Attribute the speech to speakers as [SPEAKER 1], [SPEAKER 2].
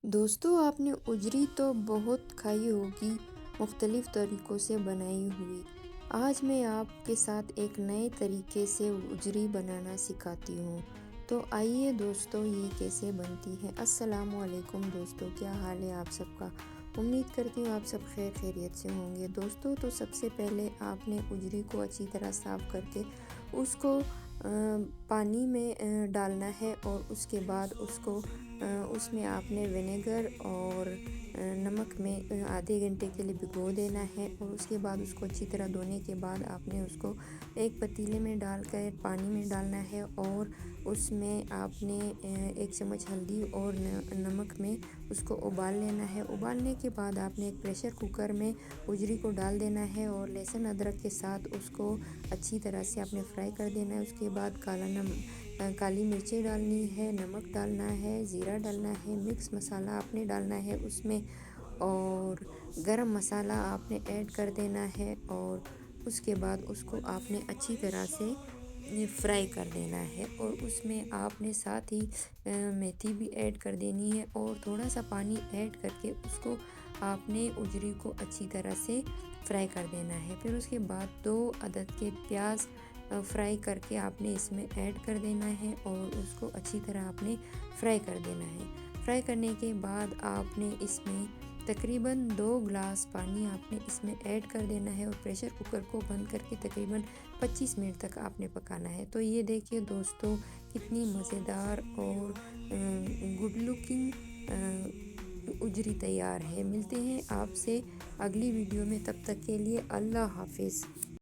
[SPEAKER 1] दोस्तों, आपने उजरी तो बहुत खाई होगी, मुख्तलिफ़ तरीक़ों से बनाई हुई। आज मैं आपके साथ एक नए तरीके से उजरी बनाना सिखाती हूँ। तो आइए दोस्तों, ये कैसे बनती है। अस्सलामु अलैकुम दोस्तों, क्या हाल है आप सबका। उम्मीद करती हूँ आप सब खैर खैरियत से होंगे। दोस्तों, तो सबसे पहले आपने उजरी को अच्छी तरह साफ़ करके उसको पानी में डालना है और उसके बाद उसमें आपने विनेगर और नमक में आधे घंटे के लिए भिगो देना है। और उसके बाद उसको अच्छी तरह धोने के बाद आपने उसको एक पतीले में डालकर पानी में डालना है और उसमें आपने 1 चम्मच हल्दी और नमक में उसको उबाल लेना है। उबालने के बाद आपने एक प्रेशर कुकर में उजरी को डाल देना है और लहसुन अदरक के साथ उसको अच्छी तरह से आपने फ्राई कर देना है। उसके बाद काली मिर्चें डालनी है, नमक डालना है, ज़ीरा डालना है, मिक्स मसाला आपने डालना है उसमें, और गरम मसाला आपने ऐड कर देना है। और उसके बाद उसको आपने अच्छी तरह से फ्राई कर देना है और उसमें आपने साथ ही मेथी भी ऐड कर देनी है और थोड़ा सा पानी ऐड करके उसको आपने उजरी को अच्छी तरह से फ्राई कर देना है। फिर उसके बाद 2 अदद के प्याज फ्राई करके आपने इसमें ऐड कर देना है और उसको अच्छी तरह आपने फ्राई कर देना है। फ्राई करने के बाद आपने इसमें तकरीबन 2 गिलास पानी आपने इसमें ऐड कर देना है और प्रेशर कुकर को बंद करके तकरीबन 25 मिनट तक आपने पकाना है। तो ये देखिए दोस्तों, कितनी मज़ेदार और गुड लुकिंग उजरी तैयार है। मिलते हैं आपसे अगली वीडियो में, तब तक के लिए अल्लाह हाफिज़।